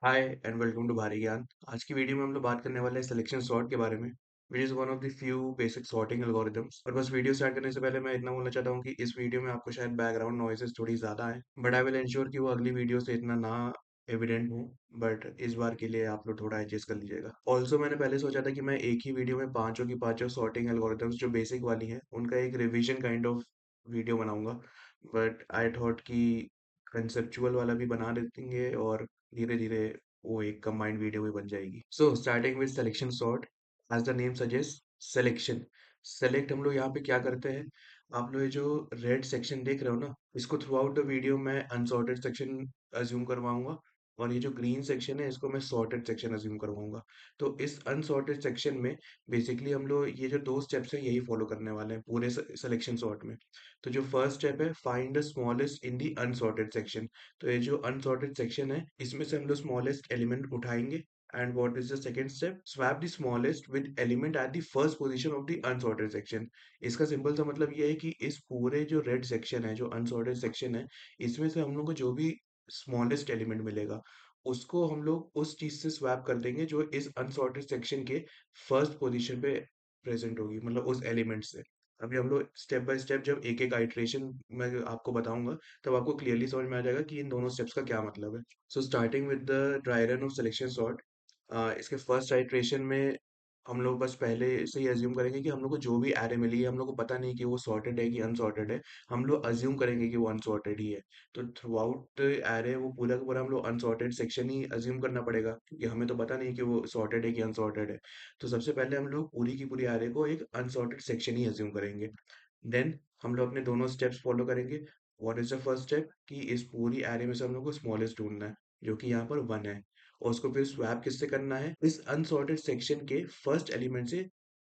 Hi and welcome to भारी ज्ञान। आज की वीडियो में हम लोग बात करने वाले हैं सिलेक्शन सॉर्ट के बारे में, which is one of the few basic sorting algorithms. और बस वीडियो स्टार्ट करने से पहले मैं इतना बोलना चाहता हूँ कि इस वीडियो में आपको शायद बैकग्राउंड नॉइजेस थोड़ी ज़्यादा आए, बट आई विल इंश्योर कि वो अगली वीडियो से इतना ना एविडेंट हो। बट इस बार के लिए आप लोग थोड़ा एडजस्ट कर लीजिएगा। ऑल्सो मैंने पहले सोचा था कि मैं एक ही वीडियो में पांचों की पांचों सॉर्टिंग एल्गोरिदम्स जो बेसिक वाली हैं उनका एक रिवीजन काइंड ऑफ वीडियो बनाऊंगा, बट आई थॉट कि कंसेप्चुअल वाला भी बना देंगे और धीरे धीरे वो एक कंबाइंड वीडियो भी बन जाएगी। So starting with selection sort, as the name suggest, selection. Select हम लोग यहाँ पे क्या करते हैं, आप लोग ये जो रेड सेक्शन देख रहे हो ना, इसको थ्रू आउट द वीडियो मैं अनसॉर्टेड सेक्शन अज्यूम करवाऊंगा, और ये जो ग्रीन सेक्शन है इसको मैं सॉर्टेड सेक्शन अज्यूम करवाऊंगा। तो इस अनसॉर्टेड सेक्शन में बेसिकली हम लोग ये जो दो स्टेप्स है यही फॉलो करने वाले हैं पूरे सिलेक्शन सॉर्ट में। तो जो फर्स्ट स्टेप है, find the smallest in the unsorted section. तो ये जो अनसॉर्टेड सेक्शन है इसमें से हम लोग स्मॉलेस्ट एलिमेंट उठाएंगे। And what is the second step, swap the smallest with element at the first position of the unsorted section. इसका सिंपल सा मतलब ये है कि इस पूरे जो रेड सेक्शन है, जो अनसॉर्टेड सेक्शन है, इसमें से हम लोग को जो भी स्मॉलेस्ट एलिमेंट मिलेगा उसको हम लोग उस चीज से स्वैप कर देंगे जो इस अनसॉर्टेड सेक्शन के फर्स्ट पोजीशन पे प्रेजेंट होगी, मतलब उस एलिमेंट से। अभी हम लोग स्टेप बाय स्टेप जब एक एक आइट्रेशन मैं आपको बताऊंगा तब आपको क्लियरली समझ में आ जाएगा कि इन दोनों स्टेप्स का क्या मतलब है। सो starting with the dry run of selection sort, इसके फर्स्ट आइट्रेशन में हम लोग बस पहले से ही अज्यूम करेंगे कि हम लोग को जो भी एरे मिली है हम लोग को पता नहीं कि वो सॉर्टेड है कि अनसॉर्टेड है, हम लोग अज्यूम करेंगे कि वो अनसॉर्टेड ही है। तो थ्रू आउट एरे वो पूरा का पूरा हम लोग अनसॉर्टेड सेक्शन ही अज्यूम करना पड़ेगा, क्योंकि हमें तो पता नहीं कि वो सॉर्टेड है कि अनसॉर्टेड है। तो सबसे पहले हम लोग पूरी की पूरी एरे को एक अनसॉर्टेड सेक्शन ही अज्यूम करेंगे। देन हम लोग अपने दोनों स्टेप्स फॉलो करेंगे। What is the first step, कि इस पूरी एरे में से हम लोग को स्मॉलेस्ट ढूंढना है जो कि यहाँ पर वन है, और उसको फिर स्वैप किससे करना है, इस अनसॉर्टेड सेक्शन के फर्स्ट एलिमेंट से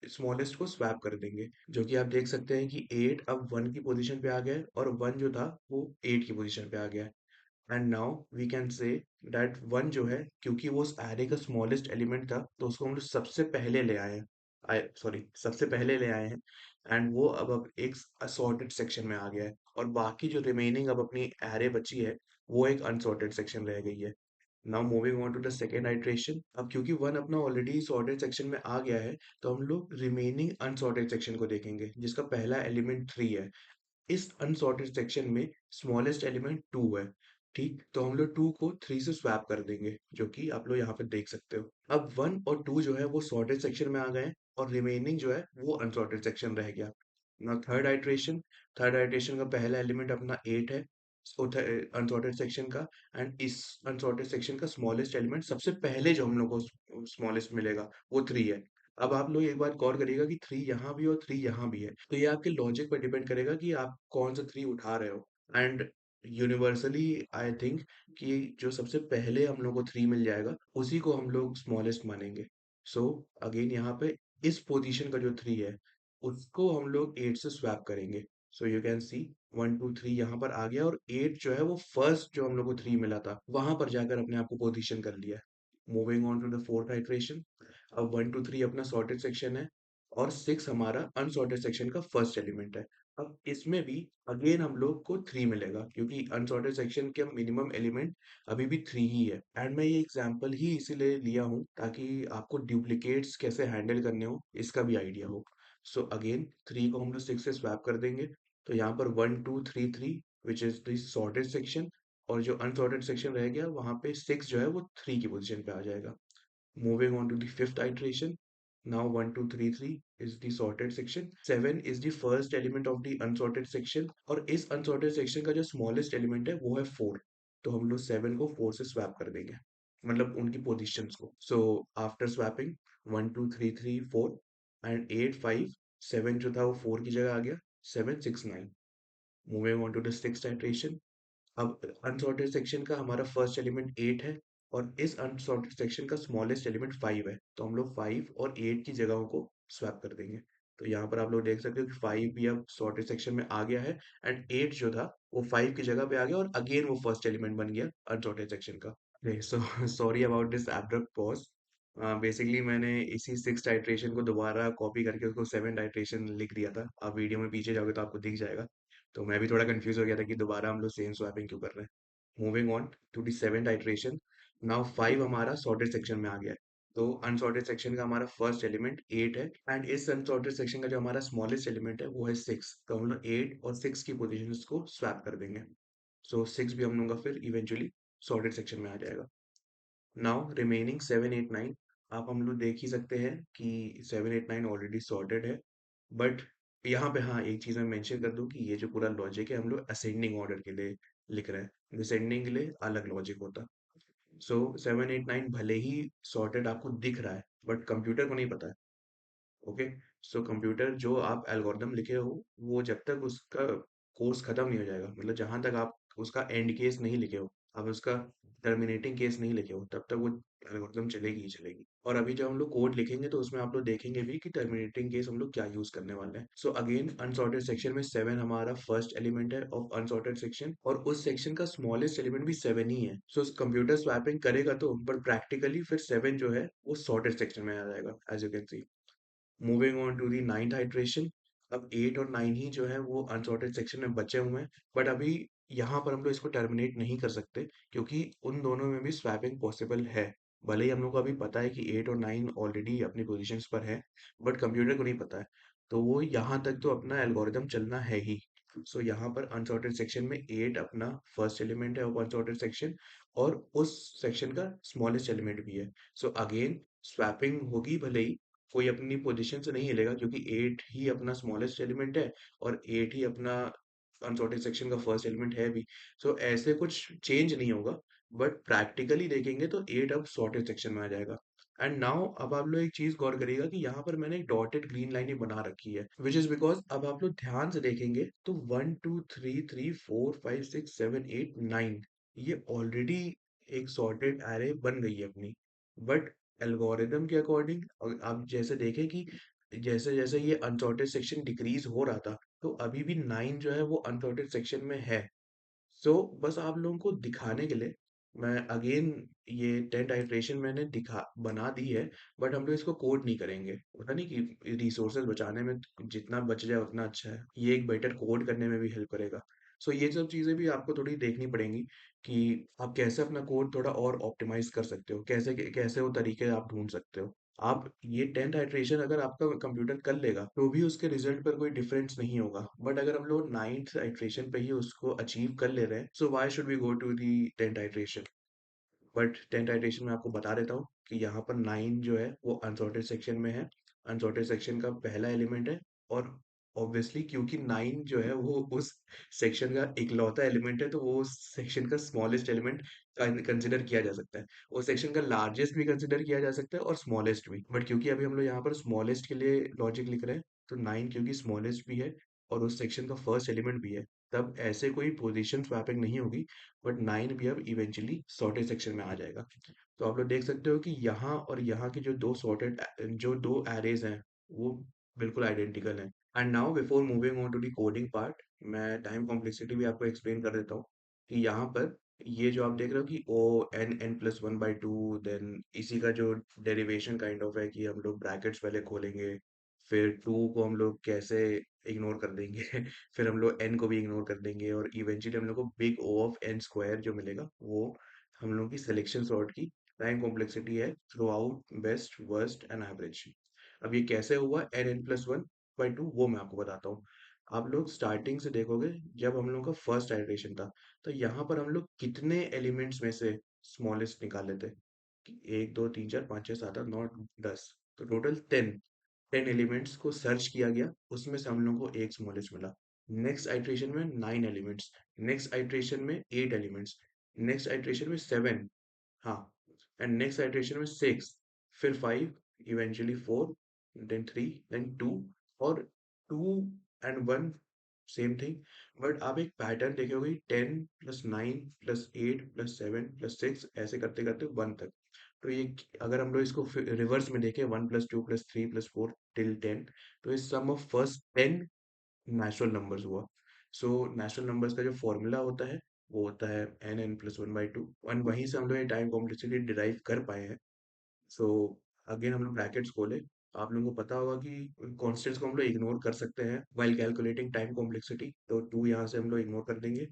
स्मॉलेस्ट को स्वैप कर देंगे। जो कि आप देख सकते हैं कि 8 अब 1 की पोजीशन पे आ गया है और 1 जो था वो 8 की पोजीशन पे आ गया है। And now we can say that 1 जो है, क्योंकि वो उस एरे का स्मॉलेस्ट एलिमेंट था तो उसको हम लोग सबसे पहले ले आए हैं, आई सॉरी सबसे पहले ले आए हैं। एंड वो अब एक असॉर्टेड सेक्शन में आ गया है, और बाकी जो रिमेनिंग अब अपनी एरे बची है वो एक अनसॉर्टेड सेक्शन रह गई है। Now moving on to the second iteration, अब क्योंकि 1 अपना ऑलरेडी सॉर्टेड सेक्शन में आ गया है तो हम लोग रिमेनिंग अनसॉर्टेड सेक्शन को देखेंगे जिसका पहला एलिमेंट 3 है। इस अनसॉर्टेड सेक्शन में स्मॉलेस्ट एलिमेंट 2 है। ठीक, तो हम लोग 2 को 3 से स्वैप कर देंगे, जो कि आप लोग यहाँ पे देख सकते हो। अब 1 और 2 जो है वो सॉर्टेड सेक्शन में आ गए हैं, और रिमेनिंग जो है वो अनसॉर्टेड सेक्शन रह गया। नाउ थर्ड आइट्रेशन का पहला एलिमेंट अपना 8 है अनसॉर्टेड सेक्शन का। एंड इस अनसॉर्टेड सेक्शन का स्मॉलेस्ट एलिमेंट सबसे पहले जो हम लोग को स्मॉलेस्ट मिलेगा वो 3 है। अब आप लोग एक बात गौर करिएगा कि 3 यहाँ भी और 3 यहाँ भी है, तो ये आपके लॉजिक पर डिपेंड करेगा कि आप कौन सा 3 उठा रहे हो। एंड यूनिवर्सली आई थिंक कि जो सबसे पहले हम लोग को 3 मिल जाएगा उसी को हम लोग स्मॉलेस्ट मानेंगे। सो अगेन यहाँ पे इस पोजीशन का जो 3 है उसको हम लोग 8 से स्वैप करेंगे। सो यू कैन सी 1 2 3 यहाँ पर आ गया, और 8 जो है वो फर्स्ट जो हम लोग को 3 मिला था वहां पर जाकर अपने आप को पोजीशन कर लिया है। Moving on to the fourth iteration, अब 1 2 3 अपना सॉर्टेड सेक्शन है, और 6 हमारा अनसॉर्टेड सेक्शन का फर्स्ट एलिमेंट है। अब इसमें भी अगेन हम लोग को 3 मिलेगा, क्योंकि अनसॉर्टेड सेक्शन के मिनिमम एलिमेंट अभी भी 3 ही है। एंड मैं ये एग्जांपल ही इसीलिए लिया हूँ ताकि आपको डुप्लीकेट्स कैसे हैंडल करने हो इसका भी आइडिया हो। सो अगेन 3 को हम लोग 6 से स्वैप कर देंगे, तो यहाँ पर 1 2 3 3 which is the sorted section, और जो अनसॉर्टेड सेक्शन रह गया वहां पे 6 जो है वो 3 की पोजीशन पे आ जाएगा। Moving on to the fifth iteration. Now 1, 2, 3, 3 is the sorted section. 7 is the first element of the unsorted section. और इस unsorted section का जो smallest element है वो है 4. तो हम लोग 7 को 4 से swap कर देंगे, मतलब उनकी positions को। So after swapping 1, 2, 3, 3, 4 and 8, 5, 7 जो था वो 4 की जगह आ गया, 7, 6, 9. Moving on to the sixth iteration. अब अनसॉर्टेड सेक्शन का हमारा फर्स्ट एलिमेंट 8 है, और इस अनसॉर्टेड सेक्शन का स्मॉलेस्ट एलिमेंट 5 है, तो हम लोग 5 और 8 की जगहों को स्वैप कर देंगे। तो यहाँ पर आप लोग देख सकते हो कि 5 भी अब सॉर्टेड सेक्शन में आ गया है, एंड 8 जो था वो 5 की जगह पे आ गया, और अगेन वो फर्स्ट एलिमेंट बन गया अनसॉर्टेड सेक्शन का। So sorry about this abrupt pause. Basically मैंने इसी सिक्स आइट्रेशन को दोबारा कॉपी करके उसको सेवन आइट्रेशन लिख दिया था। आप वीडियो में पीछे जाओगे तो आपको दिख जाएगा। तो मैं भी थोड़ा कंफ्यूज हो गया था कि दोबारा हम लोग सेम स्वैपिंग क्यों कर रहे हैं। Moving on to the seventh iteration, now 5 हमारा सॉर्टेड सेक्शन में आ गया है। तो अनसॉर्टेड सेक्शन का हमारा फर्स्ट एलिमेंट 8 है, एंड इस अनसॉर्टेड सेक्शन का जो हमारा स्मॉलेस्ट एलिमेंट है वो है 6। तो हम लोग 8 और 6 की पोजीशंस को स्वैप कर देंगे। सो 6 भी हम लोग का फिर इवेंचुअली सॉर्टेड सेक्शन में आ जाएगा। नाउ रिमेनिंग 7 8 9, आप हम लोग देख ही सकते हैं कि 7 8 9 ऑलरेडी सॉर्टेड है। बट यहाँ पे हाँ, एक चीज़ मैं मेंशन कर दूं कि ये जो पूरा लॉजिक है हम लोग असेंडिंग ऑर्डर के लिए लिख रहे हैं, डिसेंडिंग के लिए अलग लॉजिक होता। सो 7 8 9 भले ही सॉर्टेड आपको दिख रहा है, बट कंप्यूटर को नहीं पता है। ओके। सो कंप्यूटर जो आप एल्गोरिदम लिखे हो, वो जब तक उसका कोर्स खत्म नहीं हो जाएगा, मतलब जहां तक आप उसका एंड केस नहीं लिखे हो, आप उसका टर्मिनेटिंग केस नहीं लिखे हो, तब तक वो एल्गोरिदम चलेगी ही चलेगी। और अभी जब हम लोग कोड लिखेंगे तो उसमें आप लोग देखेंगे भी कि टर्मिनेटिंग केस हम लोग क्या यूज करने वाले हैं। सो अगेन अनसॉर्टेड सेक्शन में 7 हमारा फर्स्ट एलिमेंट है ऑफ अनसॉर्टेड सेक्शन, और उस सेक्शन का स्मॉलेस्ट एलिमेंट भी 7 ही है। सो कंप्यूटर स्वैपिंग करेगा तो, बट प्रैक्टिकली फिर 7 जो है वो सॉर्टेड सेक्शन में आ जाएगा, as you can see. Moving on to the ninth iteration. अब 8 और 9 ही जो है वो अनसॉर्टेड सेक्शन में बचे हुए हैं, बट अभी यहाँ पर हम लोग इसको टर्मिनेट नहीं कर सकते, क्योंकि उन दोनों में भी स्वैपिंग पॉसिबल है। भले ही हम लोग को अभी पता है कि 8 और 9 ऑलरेडी अपनी पोजीशंस पर है, बट कंप्यूटर को नहीं पता है। तो वो यहाँ तक तो अपना एल्गोरिदम चलना है ही। सो यहाँ पर अनसॉर्टेड सेक्शन में 8 अपना फर्स्ट एलिमेंट है ऑफ अनसॉर्टेड सेक्शन, और उस सेक्शन का स्मॉलेस्ट एलिमेंट भी है। सो अगेन स्वैपिंग होगी, भले ही कोई अपनी पोजीशन से नहीं हिलेगा, क्योंकि 8 ही अपना स्मॉलेस्ट एलिमेंट है और 8 ही अपना अनसॉर्टेड सेक्शन का फर्स्ट एलिमेंट है भी। सो ऐसे कुछ चेंज नहीं होगा, बट प्रैक्टिकली देखेंगे तो 8 अब सॉर्टेड सेक्शन में आ जाएगा। एंड नाउ अब आप लोग एक चीज गौर करिएगा कि यहाँ पर मैंने एक डॉटेड ग्रीन लाइन ही बना रखी है, विच इज बिकॉज अब आप लोग ध्यान से देखेंगे तो 1 2 3 3 4 5 6 7 8 9, ये ऑलरेडी एक सॉर्टेड एरे बन गई है अपनी। बट एल्गोरिदम के अकॉर्डिंग आप जैसे देखें कि जैसे जैसे ये अनसॉर्टेड सेक्शन डिक्रीज हो रहा था, तो अभी भी 9 जो है वो अनसॉर्टेड सेक्शन में है। सो बस आप लोगों को दिखाने के लिए मैं अगेन ये 10th आइट्रेशन मैंने दिखा बना दी है, बट हम लोग इसको कोड नहीं करेंगे। पता नहीं कि रिसोर्सेज बचाने में जितना बच जाए उतना अच्छा है, ये एक बेटर कोड करने में भी हेल्प करेगा। सो ये सब चीज़ें भी आपको थोड़ी देखनी पड़ेंगी कि आप कैसे अपना कोड थोड़ा और ऑप्टिमाइज कर सकते हो, कैसे कैसे वो तरीके आप ढूंढ सकते हो। आप ये 10th आइट्रेशन अगर आपका कंप्यूटर कर लेगा तो भी उसके रिजल्ट पर कोई डिफरेंस नहीं होगा, बट अगर हम लोग 9th आइट्रेशन पे ही उसको अचीव कर ले रहे हैं, so why should we go to the 10th iteration. But 10th iteration में आपको बता देता हूँ कि यहाँ पर 9 जो है वो अनसॉर्टेड सेक्शन में है, अनसॉर्टेड सेक्शन का पहला एलिमेंट है। और ऑब्वियसली क्योंकि 9 जो है वो उस सेक्शन का इकलौता एलिमेंट है, तो वो उस सेक्शन का स्मॉलेस्ट एलिमेंट कंसिडर किया जा सकता है। उस सेक्शन का लार्जेस्ट भी कंसिडर किया जा सकता है और स्मॉलेस्ट भी, बट क्योंकि अभी हम लोग यहाँ पर स्मॉलेस्ट के लिए लॉजिक लिख रहे हैं, तो 9 क्योंकि स्मॉलेस्ट भी है और उस सेक्शन का फर्स्ट एलिमेंट भी है, तब ऐसे कोई पोजीशन स्वैपिंग नहीं होगी। बट 9 भी अब इवेंचुअली सॉर्टेड सेक्शन में आ जाएगा। तो आप लोग देख सकते हो कि यहाँ और यहाँ के जो दो सॉर्टेड जो दो एरेज हैं वो बिल्कुल आइडेंटिकल हैं। And now before moving on to the coding part, मैं टाइम कॉम्प्लेक्सिटी भी आपको एक्सप्लेन कर देता हूँ कि यहाँ पर ये जो आप देख रहे हो कि O N N plus one by two, then इसी का जो डेरिवेशन काइंड ऑफ है कि हम लोग ब्रैकेट्स पहले खोलेंगे, फिर टू को हम लोग कैसे इग्नोर कर देंगे फिर हम लोग एन को भी इग्नोर कर देंगे, और इवेंचुअली हम लोग को big O of N square जो मिलेगा वो हम लोग की सिलेक्शन सॉर्ट की टाइम कॉम्प्लेक्सिटी है throughout best worst and average. अब ये कैसे हुआ N N plus one by two, वो मैं आपको बताता हूँ। आप लोग स्टार्टिंग से देखोगे, जब हम लोग का फर्स्ट आइटरेशन था, तो यहाँ पर हम लोग कितने एलिमेंट्स में से स्मॉलेस्ट निकाल लेते, कि 1 2 3 4 5 6 7 8 9 10, तो टोटल 10 एलिमेंट्स को सर्च किया गया, उसमें से हम लोग को एक स्मॉलेस्ट मिला। नेक्स्ट आइट्रेशन में 9 एलिमेंट्स, नेक्स्ट आइट्रेशन में 8 एलिमेंट्स, नेक्स्ट आइट्रेशन में 7, हाँ, एंड नेक्स्ट आइट्रेशन में 6, फिर 5, इवेंचुअली 4, देन 3, देन 2, और 2 एंड 1 सेम थिंग। बट आप एक पैटर्न देखोगे, 10 + 9 + 8 + 7 + 6 ऐसे करते करते 1 तक। तो ये अगर हम लोग इसको रिवर्स में देखें, 1 + 2 + 3 + 4 टिल 10, तो इस सम ऑफ फर्स्ट 10 नेचुरल नंबर्स हुआ। सो नेचुरल नंबर्स का जो फॉर्मूला होता है वो होता है N N plus one by two, one, वहीं से हम लोग ये टाइम कॉम्प्लेक्सिटी डिराइव कर पाए हैं। सो अगेन हम लोग ब्रैकेट्स खोले, आप लोगों को पता होगा कि कॉन्स्टेंट्स को हम लोग इग्नोर कर सकते हैं व्हाइल कैलकुलेटिंग टाइम कॉम्प्लेक्सिटी, तो टू यहाँ से हम लोग इग्नोर कर देंगे।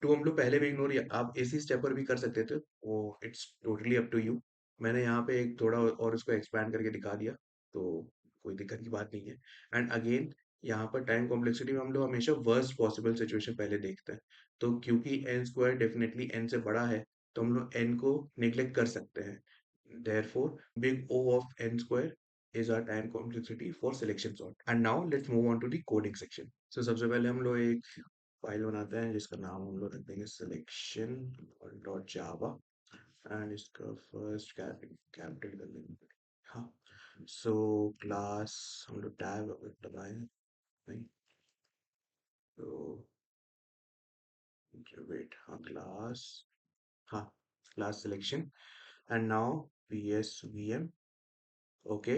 2 हम लोग पहले भी इग्नोर, या आप इसी स्टेप पर भी कर सकते थे, वो it's totally up to you. मैंने यहाँ पे एक थोड़ा और उसको एक्सपैंड करके दिखा दिया, तो कोई दिक्कत की बात नहीं है। एंड अगेन यहाँ पर टाइम कॉम्प्लेक्सिटी में हम लोग हमेशा वर्स्ट पॉसिबल सिचुएशन पहले देखते हैं। तो क्योंकि एन स्क्वायर डेफिनेटली एन से बड़ा है, तो हम लोग एन को निग्लेक्ट कर सकते हैं। Therefore, big O of n square is our time complexity for selection sort. And now let's move on to the coding section. So सबसे पहले हम लोग एक फाइल बनाते हैं जिसका नाम हम लोग रख देंगे selection डॉट जावा, एंड इसका फर्स्ट कैपिटल कर लेंगे। हाँ, सो क्लास हम लोग टैग अगर लगाए नहीं, तो वेट, हाँ क्लास, हाँ class selection, and now P S V M. Okay,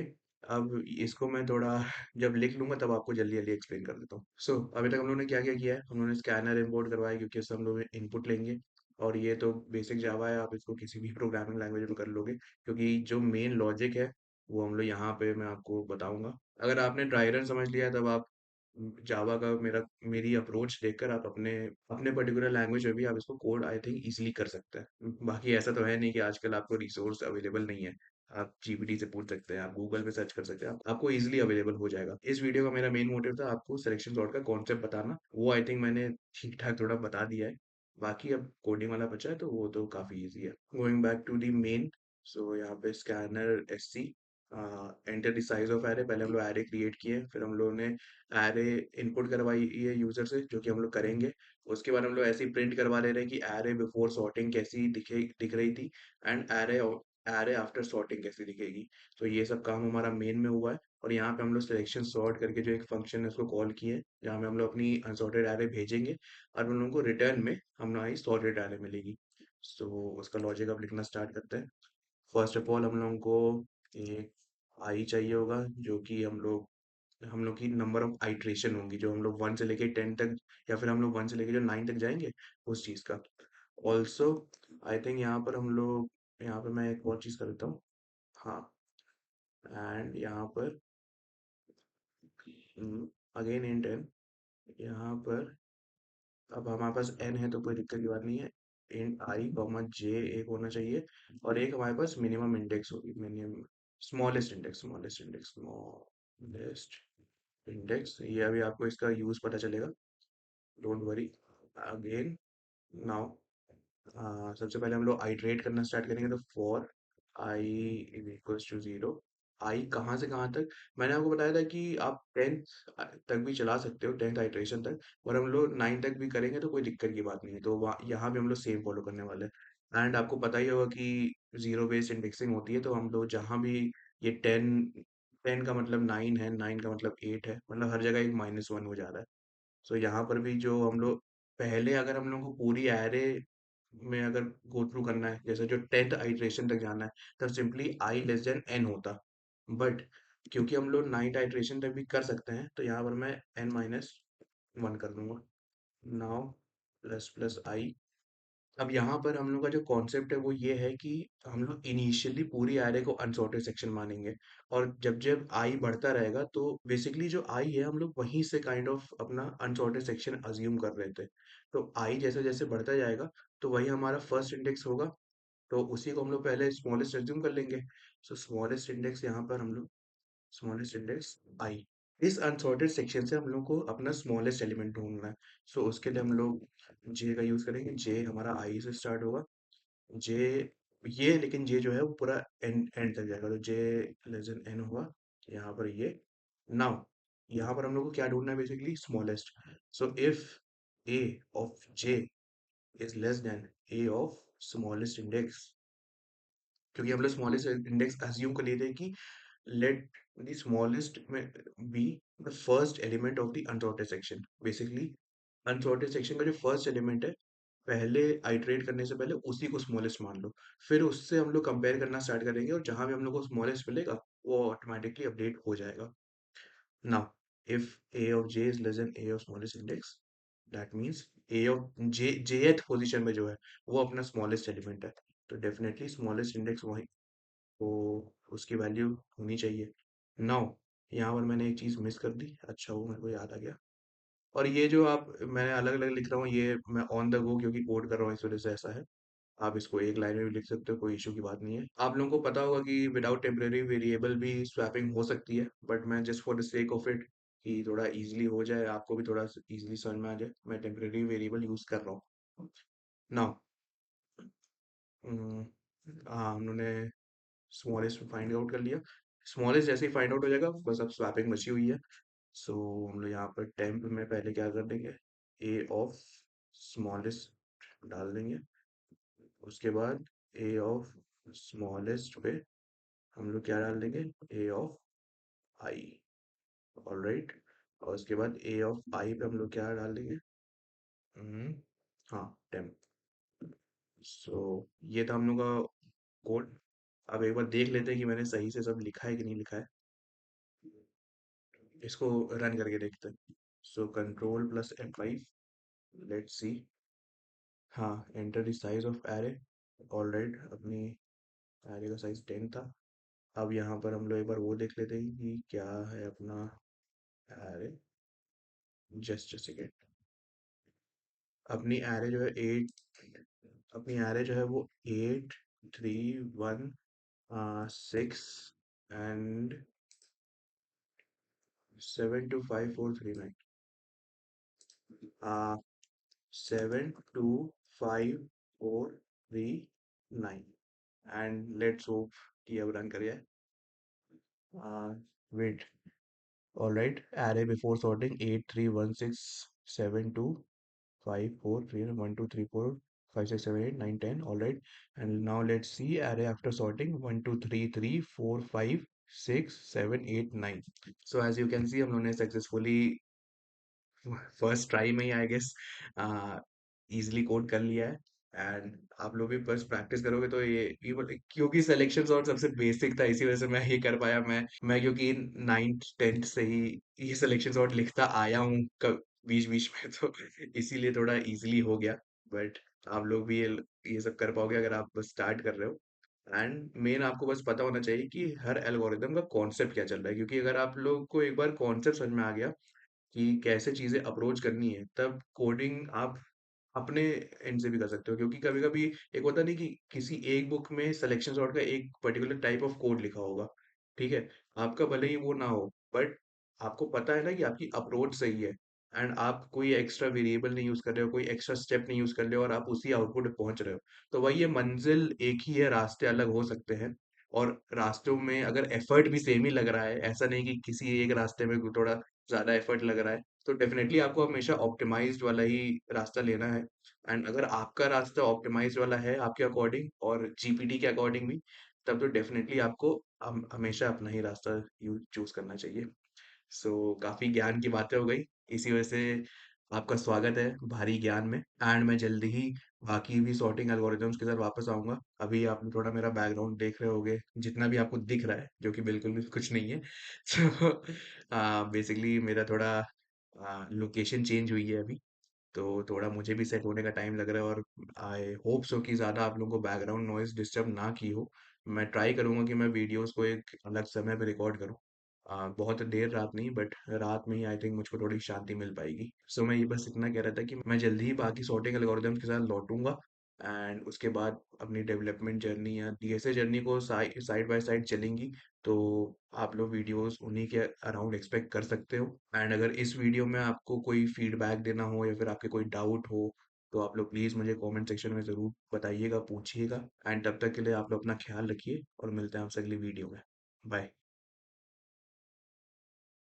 अब इसको मैं थोड़ा जब लिख लूंगा तब आपको जल्दी जल्दी एक्सप्लेन कर देता हूँ। सो अभी तक हम लोगों ने क्या क्या किया है, हम लोगों ने स्कैनर इंपोर्ट करवाया क्योंकि इससे हम लोग इनपुट लेंगे। और ये तो बेसिक जावा है, आप इसको किसी भी प्रोग्रामिंग लैंग्वेज में कर लोगे, क्योंकि जो मेन लॉजिक है वो हम लोग यहाँ पे मैं आपको बताऊंगा। अगर आपने ड्राई रन समझ लिया तब आप जावा का मेरी अप्रोच देखकर आप अपने अपने पर्टिकुलर लैंग्वेज में भी आप इसको कोड आई थिंक इजीली कर सकते हैं। बाकी ऐसा तो है नहीं कि आजकल आपको रिसोर्स अवेलेबल नहीं है, आप जीपीटी से पूछ सकते हैं, आप गूगल पे सर्च कर सकते हैं, आपको इजीली अवेलेबल हो जाएगा। इस वीडियो का मेरा मेन मोटिव था आपको सिलेक्शन सॉर्ट का कॉन्सेप्ट बताना, वो आई थिंक मैंने ठीक ठाक थोड़ा बता दिया है। बाकी अब कोडिंग वाला बचा है तो वो तो काफी इजी है। Going back to the main, so यहाँ पे scanner S C, enter the size of array. पहले हम लोग एरे क्रिएट किए, फिर हम लोगों ने एरे इनपुट करवाई है यूजर से, जो कि हम लोग करेंगे। उसके बाद हम लोग ऐसे ही प्रिंट करवा ले रहे हैं कि एरे बिफोर सॉर्टिंग कैसी दिख रही थी, and array array after sorting कैसी दिखेगी। तो ये सब काम हमारा मेन में हुआ है। और यहाँ पे हम लोग सिलेक्शन सॉर्ट करके जो एक फंक्शन है उसको कॉल किए, जहाँ पे हम लोग अपनी अनसॉर्टेड एरे भेजेंगे और उन लोगों को रिटर्न में हमारी सॉर्टेड एरे मिलेगी। सो उसका लॉजिक अब लिखना स्टार्ट करते हैं। फर्स्ट ऑफ ऑल हम लोगों को एक आई चाहिए होगा, जो कि हम लोग की नंबर ऑफ आइट्रेशन होंगी, जो हम लोग 1 से लेके 10 तक, या फिर हम लोग 1 से लेके जो 9 तक जाएंगे उस चीज़ का। ऑल्सो आई थिंक यहाँ पर हम लोग, यहाँ पे मैं एक और चीज़ कर देता हूँ। हाँ, एंड यहाँ पर अगेन इन 10, यहाँ पर अब हमारे पास n है तो कोई दिक्कत की बात नहीं है। इन आई कॉमा जे एक होना चाहिए, और एक हमारे पास मिनिमम इंडेक्स होगी, मिनिमम स्मॉलेस्ट इंडेक्स। ये अभी आपको इसका यूज पता चलेगा, डोंट वरी। अगेन नाउ सबसे पहले हम लोग आइट्रेट करना स्टार्ट करेंगे, तो for I is equals to 0। I कहाँ से कहाँ तक, मैंने आपको बताया था कि आप 10th तक भी चला सकते हो, 10th आइट्रेशन तक, और हम लोग 9 तक भी करेंगे तो कोई दिक्कत की बात नहीं है। तो यहाँ भी हम लोग सेम फॉलो करने वाले हैं। एंड आपको पता ही होगा कि जीरो बेस्ड इंडेक्सिंग होती है, तो हम लोग जहाँ भी ये 10 का मतलब 9 है, 9 का मतलब 8 है, मतलब हर जगह एक -1 हो जा रहा है। सो यहाँ पर भी जो हम लोग पहले, अगर हम लोग को पूरी एरे में अगर गो थ्रू करना है, जैसे जो 10th आइट्रेशन तक जाना है, तब simply I less than N होता। बट क्योंकि हम लोग 9th आइट्रेशन तक भी कर सकते हैं, तो यहाँ पर मैं n-1 कर दूंगा। नाउ प्लस प्लस आई। अब यहाँ पर हम लोग का जो कॉन्सेप्ट है वो ये है कि हम लोग इनिशियली पूरी एरे को अनसॉर्टेड सेक्शन मानेंगे, और जब जब आई बढ़ता रहेगा तो बेसिकली जो आई है हम लोग वहीं से काइंड ऑफ अपना अनसॉर्टेड सेक्शन अज्यूम कर रहे थे। तो आई जैसे जैसे बढ़ता जाएगा तो वही हमारा फर्स्ट इंडेक्स होगा, तो उसी को हम लोग पहले स्मॉलेस्ट अज्यूम कर लेंगे। सो स्मॉलेस्ट इंडेक्स यहाँ पर हम लोग, स्मॉलेस्ट इंडेक्स आई, इस अनसॉर्टेड सेक्शन से हम लोग को अपना स्मॉलेस्ट एलिमेंट ढूंढना है। सो उसके लिए हम लोग जे का यूज करेंगे, जे हमारा आई से स्टार्ट होगा। जे ये, लेकिन जे जो है वो पूरा एंड एंड तक जाएगा, तो जे लेस देन एन होगा यहाँ पर ये। नाउ यहाँ पर हम लोग को क्या ढूंढना है, basically smallest. So if A of J is less than A of smallest index, क्योंकि हम लोग स्मॉलेस्ट इंडेक्स अज्यूम कर लिए थे कि let the smallest be the first element of the unsorted section। Basically unsorted section का जो first element है, पहले आइटरेट करने से पहले उसी को स्मॉलेस्ट मान लो, फिर उससे हम लोग कंपेयर करना स्टार्ट करेंगे, और जहां भी हम लोग को स्मॉलेस्ट मिलेगा वो ऑटोमेटिकली अपडेट हो जाएगा। Now if A of J is less than A of smallest index, that means A of J jth position में जो है वो अपना स्मॉलेस्ट एलिमेंट है, तो डेफिनेटली स्मॉलेस्ट इंडेक्स वही, तो उसकी वैल्यू होनी चाहिए। नाउ यहाँ पर मैंने एक चीज़ मिस कर दी, अच्छा वो मेरे को याद आ गया। और ये जो आप मैंने अलग-अलग लिख रहा हूँ, ये मैं ऑन द गो क्योंकि कोड कर रहा हूँ, इस वज़ह से ऐसा है। आप इसको एक लाइन में भी लिख सकते हो, कोई इश्यू की बात नहीं है। आप लोगों को पता होगा कि विदाउट टेम्परेरी वेरिएबल भी स्वैपिंग हो सकती है, बट मैं just for the sake of it कि थोड़ा ईज़िली हो जाए, आपको भी थोड़ा स ईज़िली समझ में आ जाए, मैं टेम्परेरी वेरिएबल यूज़ कर रहा हूँ। नाउ उम, हाँ, हमने स्मॉलेस्ट फाइंड आउट कर लिया। स्मॉलेस्ट जैसे ही फाइंड आउट हो जाएगा, बस अब स्वैपिंग बची हुई है। सो हम लोग यहाँ पर टेम्प में पहले क्या कर देंगे, ए ऑफ स्मॉलेस्ट डाल देंगे। उसके बाद ए ऑफ स्मॉलेस्ट पे हम लोग क्या डाल देंगे, ए ऑफ आई। ऑलराइट। और उसके बाद ए ऑफ आई पे हम लोग क्या डाल देंगे, हम्म, हाँ, टेम्प। सो ये था हम लोग का कोड। अब एक बार देख लेते हैं कि मैंने सही से सब लिखा है कि नहीं लिखा है। इसको रन करके देखते हैं। So control plus F5, let's see. हाँ, enter the size of array. Alright, अपनी एरे का साइज 10 था। अब यहाँ पर हम लोग एक बार वो देख लेते हैं कि क्या है अपना एरे। Just a second. अपनी एरे जो है 8, अपनी एरे जो है वो 8 3 1 6 एंड 7 2 5 4 3 9, 7 2 5 4 3 9। एंड लेट्स होप कि अब रन करिए। Wait. Alright, array before sorting 8 3 1 6 7 2 5 4 3 1 2 3 4 5 6 7 8 9 10। All right, and now let's see array after sorting 1 2 3 3 4 5 6 7 8 9. So as you can see हम लोगों ने सक्सेसफुली फर्स्ट ट्राई में ही आई गेस इजीली कोड कर लिया है। एंड आप लोग भी बस प्रैक्टिस करोगे तो ये क्योंकि सिलेक्शन और सबसे बेसिक था, इसी वजह से मैं ये कर पाया। मैं क्योंकि 9th 10th से ही ये सिलेक्शन और लिखता आया हूँ बीच बीच में, तो इसीलिए थोड़ा इजीली हो गया। बट आप लोग भी ये सब कर पाओगे अगर आप बस स्टार्ट कर रहे हो। एंड मेन आपको बस पता होना चाहिए कि हर एल्गोरिदम का कॉन्सेप्ट क्या चल रहा है, क्योंकि अगर आप लोग को एक बार कॉन्सेप्ट समझ में आ गया कि कैसे चीजें अप्रोच करनी है, तब कोडिंग आप अपने एंड से भी कर सकते हो। क्योंकि कभी कभी एक होता नहीं कि किसी एक बुक में सिलेक्शन सॉर्ट का एक पर्टिकुलर टाइप ऑफ कोड लिखा होगा, ठीक है, आपका भले ही वो ना हो, बट आपको पता है ना कि आपकी अप्रोच सही है। एंड आप कोई एक्स्ट्रा वेरिएबल नहीं यूज कर रहे हो, कोई एक्स्ट्रा स्टेप नहीं यूज कर रहे हो, और आप उसी आउटपुट पे पहुंच रहे हो। तो वही ये मंजिल एक ही है, रास्ते अलग हो सकते हैं। और रास्तों में अगर एफर्ट भी सेम ही लग रहा है, ऐसा नहीं कि किसी एक रास्ते में थोड़ा ज्यादा एफर्ट लग रहा है, तो डेफिनेटली आपको हमेशा ऑप्टिमाइज्ड वाला ही रास्ता लेना है। एंड अगर आपका रास्ता ऑप्टिमाइज्ड वाला है आपके अकॉर्डिंग और जीपीटी के अकॉर्डिंग भी, तब तो डेफिनेटली आपको हमेशा अपना ही रास्ता चूज करना चाहिए। सो काफी ज्ञान की बातें हो गई, इसी वजह से आपका स्वागत है भारी ज्ञान में। एंड मैं जल्दी ही बाकी भी सॉर्टिंग एल्गोरिथम्स के साथ वापस आऊंगा। अभी आप थोड़ा मेरा बैकग्राउंड देख रहे होगे, जितना भी आपको दिख रहा है, जो कि बिल्कुल भी कुछ नहीं है। सो बेसिकली मेरा थोड़ा लोकेशन चेंज हुई है अभी, तो थोड़ा मुझे भी सेट होने का टाइम लग रहा है। और आई होप सो कि ज़्यादा आप लोगों को बैकग्राउंड नॉइज डिस्टर्ब ना की हो। मैं ट्राई करूंगा कि मैं वीडियोस को एक अलग समय पे रिकॉर्ड करूं। बहुत देर रात नहीं, बट रात में ही आई थिंक मुझको थोड़ी शांति मिल पाएगी। सो मैं ये बस इतना कह रहा था कि मैं जल्दी ही बाकी सॉर्टिंग एल्गोरिथम्स के साथ लौटूंगा। एंड उसके बाद अपनी डेवलपमेंट जर्नी या डीएसए जर्नी को साइड बाय साइड चलेंगी। तो आप लोग वीडियोस उन्हीं के अराउंड एक्सपेक्ट कर सकते हो। एंड अगर इस वीडियो में आपको कोई फीडबैक देना हो या फिर आपके कोई डाउट हो, तो आप लोग प्लीज़ मुझे कमेंट सेक्शन में ज़रूर बताइएगा, पूछिएगा। एंड तब तक के लिए आप लोग अपना ख्याल रखिए और मिलते हैं आपसे अगली वीडियो में। बाय।